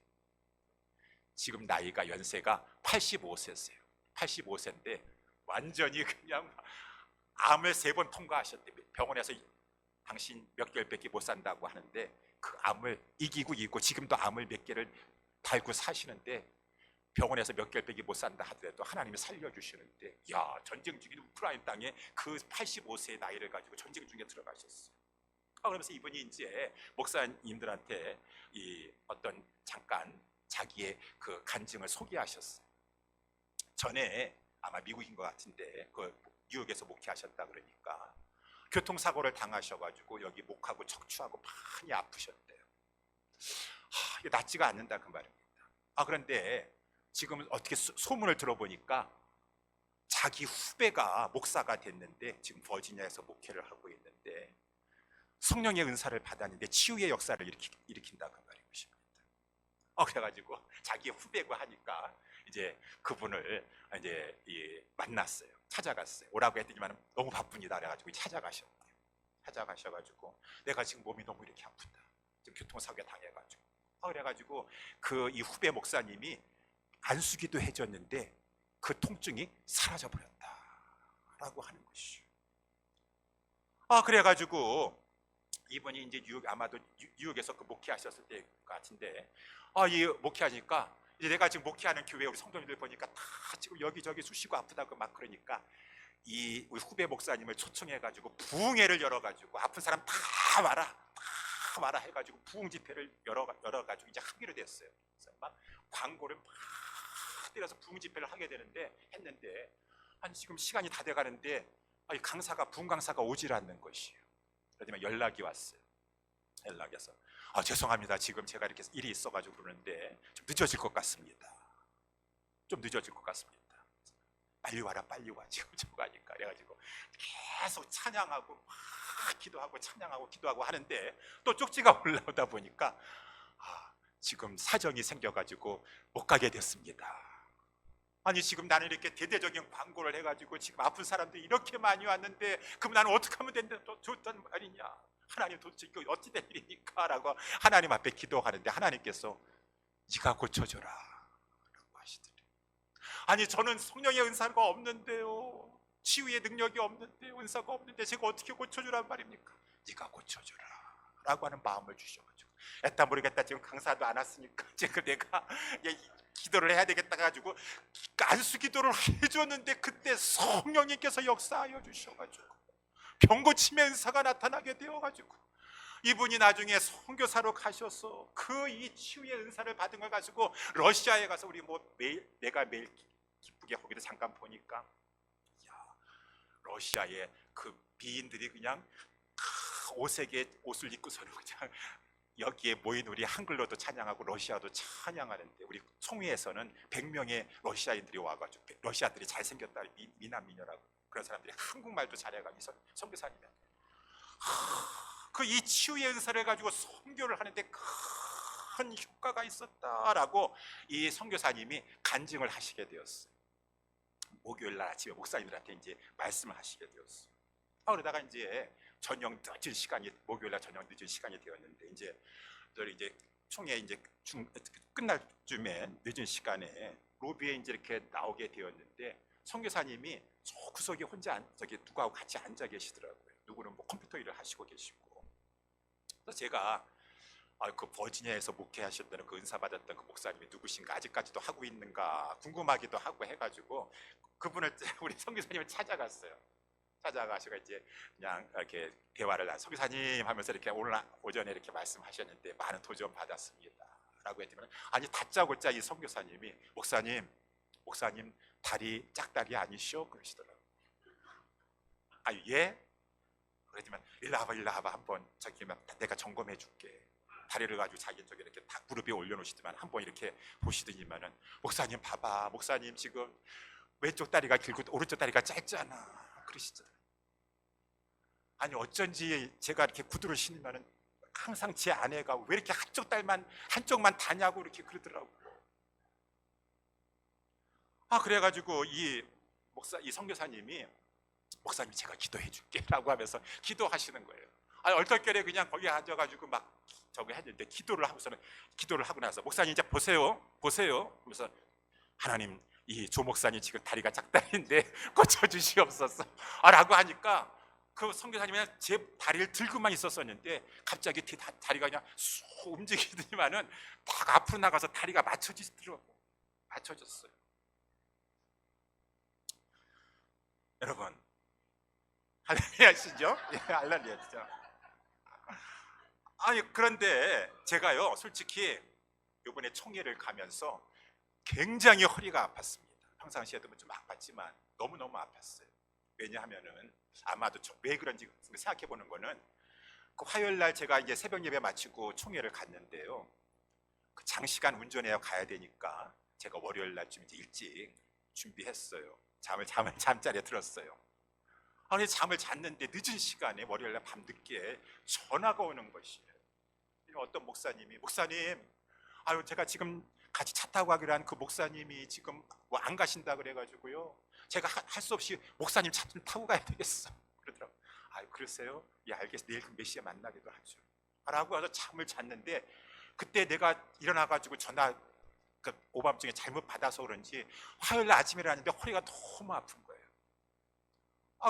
지금 나이가 연세가 85세세요. 85세인데 완전히 그냥 암을 3번 통과하셨대요. 병원에서 당신 몇 개월밖에 못 산다고 하는데 그 암을 이기고 지금도 암을 몇 개를 달고 사시는데, 병원에서 몇 개월밖에 못 산다 하더라도 하나님이 살려주시는데, 야, 전쟁 중인 우크라이나 땅에 그 85세의 나이를 가지고 전쟁 중에 들어가셨어요. 그러면서 이분이 이제 목사님들한테 이 어떤 잠깐 자기의 그 간증을 소개하셨어요. 전에 아마 미국인 것 같은데 그 뉴욕에서 목회하셨다 그러니까 교통사고를 당하셔가지고 여기 목하고 척추하고 많이 아프셨대요. 이게 낫지가 않는다 그 말입니다. 그런데 지금 어떻게 소문을 들어보니까 자기 후배가 목사가 됐는데 지금 버지니아에서 목회를 하고 있는데 성령의 은사를 받았는데 치유의 역사를 일으킨다 그 말인 것입니다. 그래가지고 자기 후배고 하니까 이제 그분을 이제 만났어요. 찾아갔어요. 오라고 했더니만 너무 바쁩니다. 그래가지고 찾아가셨대요. 찾아가셔가지고 내가 지금 몸이 너무 이렇게 아프다. 지금 교통사고에 당해가지고. 그래가지고 그 이 후배 목사님이 안수기도 해줬는데 그 통증이 사라져 버렸다라고 하는 것이죠. 그래가지고 이분이 이제 아마도 뉴욕에서 그 목회하셨을 때 같은데, 이 목회하니까 이제 내가 지금 목회하는 교회 우리 성도님들 보니까 다 지금 여기저기 쑤시고 아프다고 막 그러니까 이 우리 후배 목사님을 초청해가지고 부흥회를 열어가지고 아픈 사람 다 와라 해가지고 부흥 집회를 열어가지고 이제 하기로 됐어요. 그래서 막 광고를 막 때려서 부흥 집회를 하게 되는데 했는데 아니 지금 시간이 다 돼가는데 아니 강사가 부흥 강사가 오질 않는 것이에요. 그러더니 연락이 왔어요. 연락해서 죄송합니다. 지금 제가 이렇게 일이 있어가지고 그러는데 좀 늦어질 것 같습니다. 좀 늦어질 것 같습니다. 빨리 와라 빨리 와 지금 저거 하니까 그래가지고 계속 찬양하고 막 기도하고 찬양하고 기도하고 하는데 또 쪽지가 올라오다 보니까 지금 사정이 생겨가지고 못 가게 됐습니다. 아니 지금 나는 이렇게 대대적인 광고를 해가지고 지금 아픈 사람들이 이렇게 많이 왔는데 그럼 나는 어떻게 하면 된다 좋단 말이냐, 하나님 도대체 이거 어찌 된 일입니까? 라고 하나님 앞에 기도하는데 하나님께서 네가 고쳐줘라 라고 하시더래요. 아니 저는 성령의 은사가 없는데요, 치유의 능력이 없는데 은사가 없는데 제가 어떻게 고쳐주란 말입니까? 네가 고쳐줘라 라고 하는 마음을 주셔가지고 애따 모르겠다 지금 강사도 안 왔으니까 지금 내가 기도를 해야 되겠다 가지고 안수 기도를 해줬는데 그때 성령님께서 역사하여 주셔가지고 병 고침의 은사가 나타나게 되어가지고 이분이 나중에 선교사로 가셔서 그 이 치유의 은사를 받은 걸 가지고 러시아에 가서 우리 내가 매일 기쁘게 거기도 잠깐 보니까 러시아의 그 미인들이 그냥 오색의 옷을 입고서는 그냥 여기에 모인 우리 한글로도 찬양하고 러시아도 찬양하는데 우리 총회에서는 100명의 러시아인들이 와가지고 러시아들이 잘생겼다 미남 미녀라고 그런 사람들이 한국말도 잘해가지고 선교사님이 그 이 치유의 은사를 가지고 선교를 하는데 큰 효과가 있었다라고 이 선교사님이 간증을 하시게 되었어요. 목요일 날 아침에 목사님들한테 이제 말씀을 하시게 되었어요. 그러다가 이제 저녁 늦은 시간이 목요일 날 저녁 늦은 시간이 되었는데 이제 총회 이제 끝날 쯤에 늦은 시간에 로비에 이제 이렇게 나오게 되었는데 선교사님이 저 구석에 혼자 누구하고 같이 앉아 계시더라고요. 누구는 뭐 컴퓨터 일을 하시고 계시고. 그래서 제가 그 버지니아에서 목회하셨던 그 은사 받았던 그 목사님이 누구신가 아직까지도 하고 있는가 궁금하기도 하고 해가지고 그분을 우리 선교사님을 찾아갔어요. 찾아가시고 이제 그냥 이렇게 대화를 선교사님 하면서 이렇게 오늘 오전에 이렇게 말씀하셨는데 많은 도전 받았습니다 라고 했더니 아니 다짜고짜 이 선교사님이 목사님 다리 짝다리 아니시오? 그러시더라고요. 예? 그랬더니 일로 와봐 한번 저기 내가 점검해 줄게. 다리를 가지고 자기 저기 이렇게 다 무릎 위에 올려놓으시더만 한번 이렇게 보시더니만은 목사님 봐봐, 목사님 지금 왼쪽 다리가 길고 오른쪽 다리가 짧잖아 그러시잖아요. 아니 어쩐지 제가 이렇게 구두를 신으면은 항상 제 아내가 왜 이렇게 한쪽만 다냐고 이렇게 그러더라고요. 그래가지고 이 선교사님이 목사님 제가 기도해 줄게라고 하면서 기도하시는 거예요. 얼떨결에 그냥 거기 앉아가지고 막 저기 했는데 기도를 하고 나서 목사님 이제 보세요 하면서 하나님 이 조 목사님 지금 다리가 작다리인데 고쳐주시옵소서 라고 하니까 그 선교사님이 제 다리를 들고만 있었었는데 갑자기 다리가 그냥 쑥 움직이더니만은 딱 앞으로 나가서 다리가 맞춰졌어요. 여러분 할렐루야시죠? 예, 할렐루야시죠. 그런데 제가요 솔직히 이번에 총회를 가면서 굉장히 허리가 아팠습니다. 평상시에도 좀 아팠지만 너무너무 아팠어요. 왜냐하면은 아마도 왜 그런지 생각해 보는 거는 그 화요일 날 제가 이제 새벽 예배 마치고 총회를 갔는데요. 그 장시간 운전해야 가야 되니까 제가 월요일 날쯤 이제 일찍 준비했어요. 잠자리에 들었어요. 그래서 잠을 잤는데 늦은 시간에 월요일 날 밤늦게 전화가 오는 것이에요. 어떤 목사님 제가 지금 같이 차 타고 가기로 한 그 목사님이 지금 뭐 안 가신다 그래가지고요 제가 할 수 없이 목사님 차 좀 타고 가야 되겠어 그러더라고요. 그러세요? 예 알겠어, 내일 몇 시에 만나기도 하죠 라고 해서 잠을 잤는데 그때 내가 일어나가지고 전화 오밤중에 잘못 받아서 그런지 화요일 날 아침에 일어났는데 허리가 너무 아픈 거예요.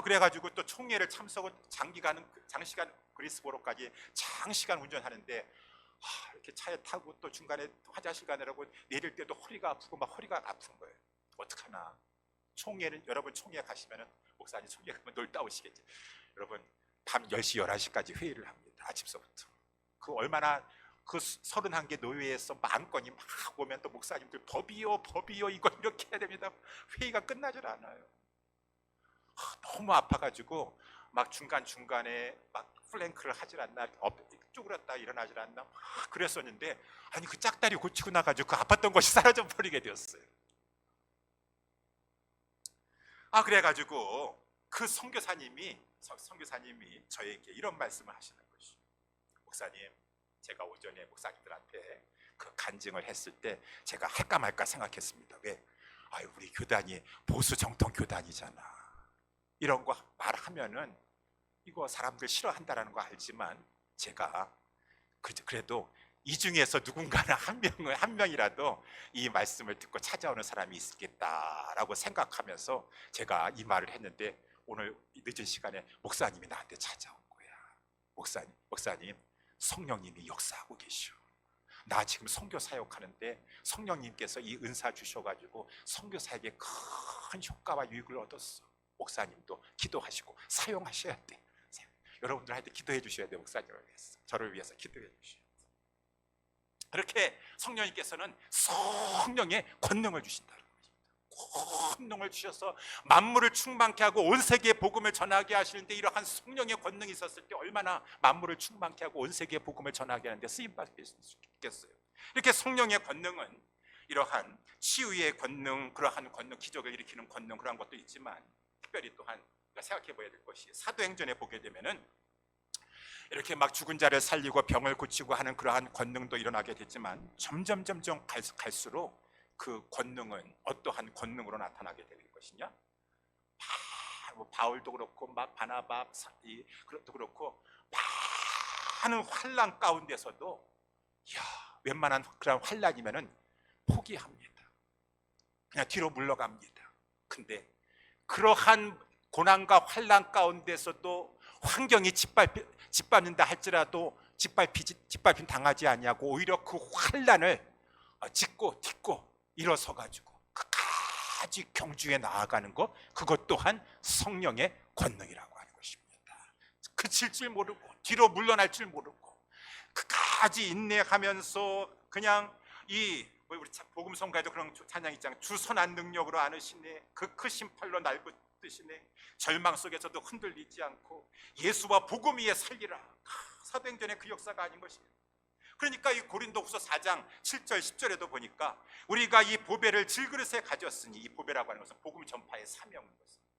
그래가지고 또 총회를 참석을 장시간 그리스보로까지 장시간 운전하는데 이렇게 차에 타고 또 중간에 화장실 가느라고 내릴 때도 허리가 아프고 막 허리가 아픈 거예요. 어떡하나. 여러분 총회 가시면은 목사님 총회 가면 놀다 오시겠지. 여러분 밤 10시 11시까지 회의를 합니다. 아침서부터. 그 얼마나 그 31개 노예에서 만 건이 막 오면 또 목사님들 법이요 이거 이렇게 해야 됩니다. 회의가 끝나질 않아요. 너무 아파가지고 막 중간중간에 막 플랭크를 하질 않나, 쪼그렸다 일어나질 않나 막 그랬었는데, 아니 그 짝다리 고치고 나가지고 그 아팠던 것이 사라져 버리게 되었어요. 그래가지고 그 선교사님이 저에게 이런 말씀을 하시는 것이죠. 목사님, 제가 오전에 목사님들한테 그 간증을 했을 때 제가 할까 말까 생각했습니다. 왜? 우리 교단이 보수 정통 교단이잖아. 이런 거 말하면은 이거 사람들 싫어한다라는 거 알지만, 제가 그래도 이 중에서 누군가는 한 명이라도 이 말씀을 듣고 찾아오는 사람이 있겠다라고 생각하면서 제가 이 말을 했는데, 오늘 늦은 시간에 목사님이 나한테 찾아온 거야. 목사님, 성령님이 역사하고 계셔. 나 지금 선교 사역하는데 성령님께서 이 은사 주셔가지고 선교사에게 큰 효과와 유익을 얻었어. 목사님도 기도하시고 사용하셔야 돼. 여러분들한테 기도해 주셔야 돼. 목사님을 위해서, 저를 위해서 기도해 주셔야 돼. 그렇게 성령님께서는 성령의 권능을 주신다는 것입니다. 권능을 주셔서 만물을 충만케 하고 온 세계에 복음을 전하게 하시는데, 이러한 성령의 권능이 있었을 때 얼마나 만물을 충만케 하고 온 세계에 복음을 전하게 하는데 쓰임받을 수 있겠어요. 이렇게 성령의 권능은 이러한 치유의 권능, 그러한 권능, 기적을 일으키는 권능, 그러한 것도 있지만, 특별히 또한 생각해 봐야 될 것이, 사도행전에 보게 되면은 이렇게 막 죽은 자를 살리고 병을 고치고 하는 그러한 권능도 일어나게 됐지만, 점점 갈수록 그 권능은 어떠한 권능으로 나타나게 되는 것이냐? 바울도 그렇고 막 바나바 그것도 그렇고 많은 환난 가운데서도 웬만한 그런 환난이면은 포기합니다. 그냥 뒤로 물러갑니다. 근데 그러한 고난과 환난 가운데서도 환경이 짓밟는다 할지라도 짓밟힘 당하지 아니하고 오히려 그 환난을 딛고 일어서 가지고 끝까지 경주에 나아가는 것, 그것 또한 성령의 권능이라고 하는 것입니다. 그칠 줄 모르고 뒤로 물러날 줄 모르고 끝까지 인내하면서 그냥 우리 복음성가에도 그런 찬양 있잖아요. 주 선한 능력으로 안으시네, 그 크신 팔로 날 붙드시네, 절망 속에서도 흔들리지 않고 예수와 복음 위에 살리라. 사도행전의 그 역사가 아닌 것입니다. 그러니까 이 고린도후서 4장 7절 10절에도 보니까 우리가 이 보배를 질그릇에 가졌으니, 이 보배라고 하는 것은 복음 전파의 사명인 것입니다.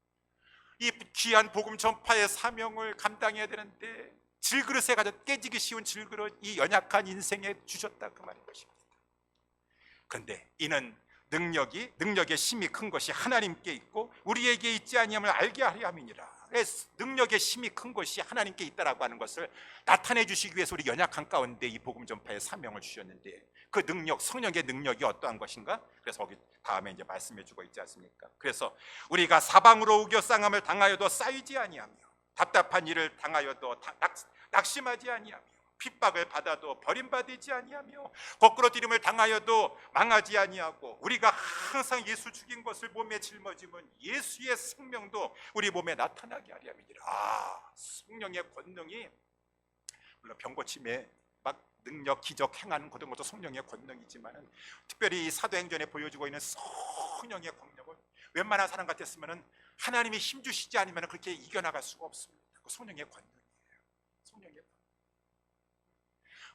이 귀한 복음 전파의 사명을 감당해야 되는데, 질그릇에 가졌 깨지기 쉬운 질그릇, 이 연약한 인생에 주셨다, 그 말인 것입니다. 그런데 이는 능력의 힘이 큰 것이 하나님께 있고 우리에게 있지 아니함을 알게 하려 함이니라. 능력의 힘이 큰 것이 하나님께 있다라고 하는 것을 나타내 주시기 위해서 우리 연약한 가운데 이 복음 전파의 사명을 주셨는데, 그 능력, 성령의 능력이 어떠한 것인가? 그래서 거기 다음에 이제 말씀해 주고 있지 않습니까? 그래서 우리가 사방으로 우겨 쌍함을 당하여도 쌓이지 아니하며, 답답한 일을 당하여도 낙심하지 아니하며, 핍박을 받아도 버림받지 아니하며, 거꾸로 디름을 당하여도 망하지 아니하고, 우리가 항상 예수 죽인 것을 몸에 짊어지면 예수의 생명도 우리 몸에 나타나게 하려 함이니라. 성령의 권능이, 물론 병고침에 막 능력, 기적 행하는 그런 것도 성령의 권능이지만, 특별히 이 사도행전에 보여주고 있는 성령의 권능은 웬만한 사람 같았으면 하나님이 힘 주시지 않으면 그렇게 이겨나갈 수가 없습니다. 그 성령의 권능이에요. 성령의 권능.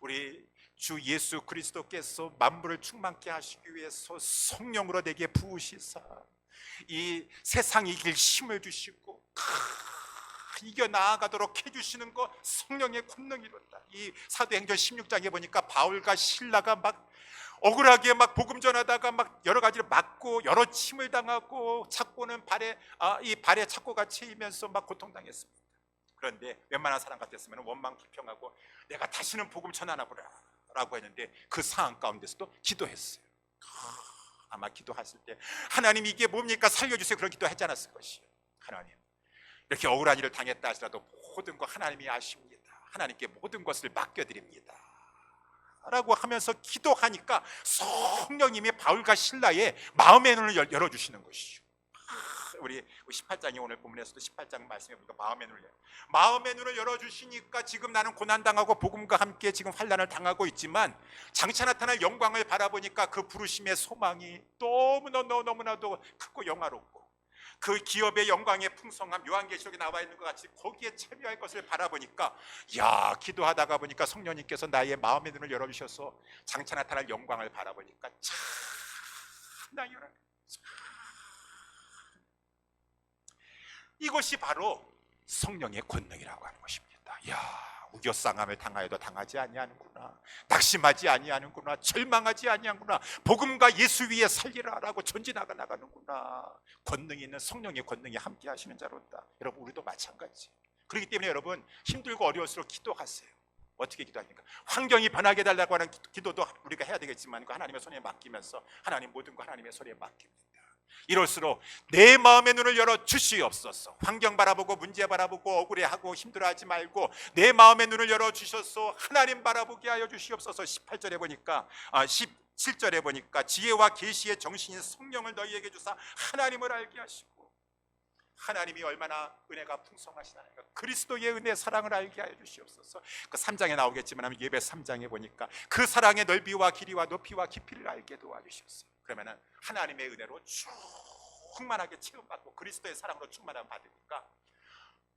우리 주 예수 그리스도께서 만물을 충만케 하시기 위해서 성령으로 내게 부으시사 이 세상 이길 힘을 주시고 이겨 나아가도록 해주시는 것, 성령의 권능이로다. 이 사도행전 16장에 보니까 바울과 실라가 막 억울하게 막 복음 전하다가 막 여러 가지를 맞고 여러 침을 당하고, 착고는 이 발에 착고가 채이면서 막 고통당했습니다. 그런데 웬만한 사람 같았으면 원망 불평하고 내가 다시는 복음 전하나 보라 라고 했는데, 그 상황 가운데서도 기도했어요. 아마 기도했을 때 하나님 이게 뭡니까 살려주세요, 그런 기도 하지 않았을 것이에요. 하나님, 이렇게 억울한 일을 당했다 하시라도 모든 것 하나님이 아십니다. 하나님께 모든 것을 맡겨드립니다 라고 하면서 기도하니까 성령님이 바울과 실라의 마음의 눈을 열어주시는 것이죠. 우리 18장이 오늘 본문에서도 18장 말씀해 보니까 마음의 눈을 열어주시니까, 지금 나는 고난당하고 복음과 함께 지금 환난을 당하고 있지만 장차 나타날 영광을 바라보니까 그 부르심의 소망이 너무나도 크고 영화롭고, 그 기업의 영광의 풍성함, 요한계시록에 나와 있는 것 같이 거기에 참여할 것을 바라보니까, 야, 기도하다가 보니까 성령님께서 나의 마음의 눈을 열어주셔서 장차 나타날 영광을 바라보니까 참나 이런, 이것이 바로 성령의 권능이라고 하는 것입니다. 야, 우겨쌍함을 당하여도 당하지 아니하는구나, 낙심하지 아니하는구나, 절망하지 아니하는구나, 복음과 예수 위에 살리라라고 전진하가 나가는구나. 권능이 있는 성령의 권능이 함께 하시는 자로다. 여러분, 우리도 마찬가지. 그렇기 때문에 여러분, 힘들고 어려울수록 기도하세요. 어떻게 기도합니까? 환경이 변하게 해달라고 하는 기도도 우리가 해야 되겠지만, 그 하나님의 손에 맡기면서 하나님, 모든 거 하나님의 손에 맡깁니다. 이럴수록 내 마음의 눈을 열어 주시옵소서. 환경 바라보고 문제 바라보고 억울해하고 힘들어하지 말고 내 마음의 눈을 열어 주셔서 하나님 바라보게 하여 주시옵소서. 18절에 보니까 17절에 보니까 지혜와 계시의 정신인 성령을 너희에게 주사 하나님을 알게 하시고, 하나님이 얼마나 은혜가 풍성하시나니까 그리스도의 은혜 사랑을 알게 하여 주시옵소서. 그 3장에 나오겠지만 예배 3장에 보니까 그 사랑의 넓이와 길이와 높이와 깊이를 알게 도와주셨어요. 그러면 하나님의 은혜로 충만하게 체험받고 그리스도의 사랑으로 충만함 받으니까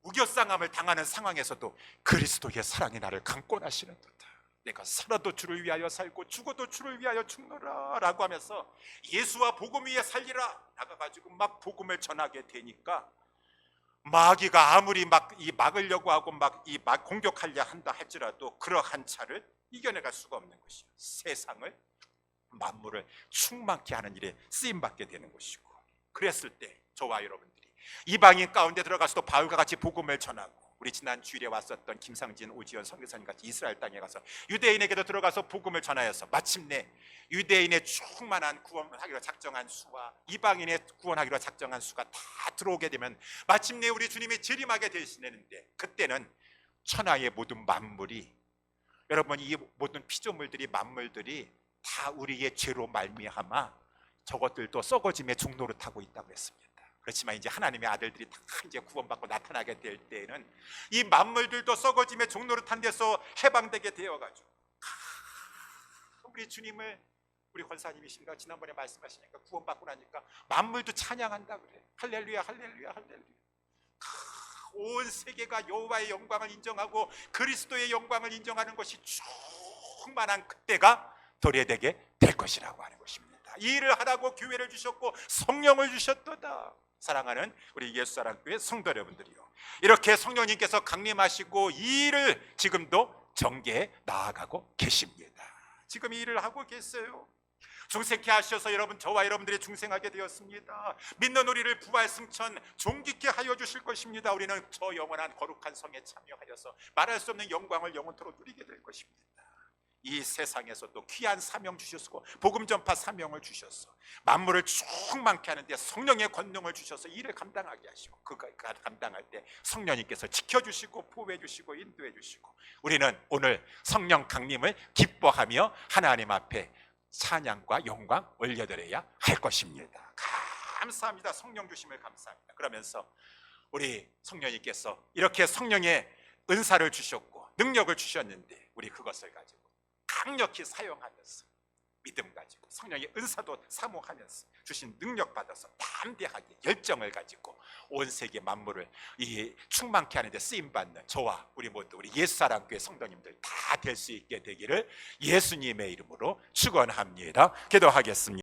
우겨쌍함을 당하는 상황에서도 그리스도의 사랑이 나를 강권하시는 듯다. 내가 살아도 주를 위하여 살고 죽어도 주를 위하여 죽노라 라고 하면서 예수와 복음 위에 살리라 나가가지고 막 복음을 전하게 되니까, 마귀가 아무리 막 이 막으려고 하고 막 공격하려 한다 할지라도 그러한 차를 이겨내갈 수가 없는 것이요, 세상을 만물을 충만케 하는 일에 쓰임받게 되는 것이고, 그랬을 때 저와 여러분들이 이방인 가운데 들어가서도 바울과 같이 복음을 전하고, 우리 지난 주일에 왔었던 김상진, 오지연 선교사님 같이 이스라엘 땅에 가서 유대인에게도 들어가서 복음을 전하여서 마침내 유대인의 충만한 구원하기로 작정한 수와 이방인의 구원하기로 작정한 수가 다 들어오게 되면 마침내 우리 주님이 재림하게 되시는데, 그때는 천하의 모든 만물이, 여러분, 이 모든 피조물들이, 만물들이 다 우리의 죄로 말미암아 저것들도 썩어짐의 종로를 타고 있다고 했습니다. 그렇지만 이제 하나님의 아들들이 다 이제 구원받고 나타나게 될 때에는 이 만물들도 썩어짐의 종로를 탄 데서 해방되게 되어가지고, 우리 주님을, 우리 권사님이신가 지난번에 말씀하시니까 구원받고 나니까 만물도 찬양한다 그래. 할렐루야 할렐루야 할렐루야. 온 세계가 여호와의 영광을 인정하고 그리스도의 영광을 인정하는 것이 충만한 그때가 도래되게 될 것이라고 하는 것입니다. 이 일을 하라고 교회를 주셨고 성령을 주셨도다. 사랑하는 우리 예수사랑교회 성도 여러분들이요, 이렇게 성령님께서 강림하시고 이 일을 지금도 전개해 나아가고 계십니다. 지금 이 일을 하고 계세요. 중생케 하셔서 여러분, 저와 여러분들이 중생하게 되었습니다. 믿는 우리를 부활 승천 존귀케 하여 주실 것입니다. 우리는 저 영원한 거룩한 성에 참여하여서 말할 수 없는 영광을 영원토록 누리게 될 것입니다. 이 세상에서도 귀한 사명 주셨고 복음 전파 사명을 주셔서 만물을 충만케 하는데 성령의 권능을 주셔서 일을 감당하게 하시고, 그가 감당할 때 성령님께서 지켜주시고 보호해 주시고 인도해 주시고, 우리는 오늘 성령 강림을 기뻐하며 하나님 앞에 찬양과 영광 올려드려야 할 것입니다. 감사합니다. 성령 주심을 감사합니다. 그러면서 우리 성령님께서 이렇게 성령의 은사를 주셨고 능력을 주셨는데, 우리 그것을 가지고 강력히 사용하면서 믿음 가지고 성령의 은사도 사모하면서 주신 능력 받아서 담대하게 열정을 가지고 온 세계 만물을 이 충만케 하는 데 쓰임 받는 저와 우리 모두 우리 예수사랑교회 성도님들 다 될 수 있게 되기를 예수님의 이름으로 축원합니다. 기도하겠습니다.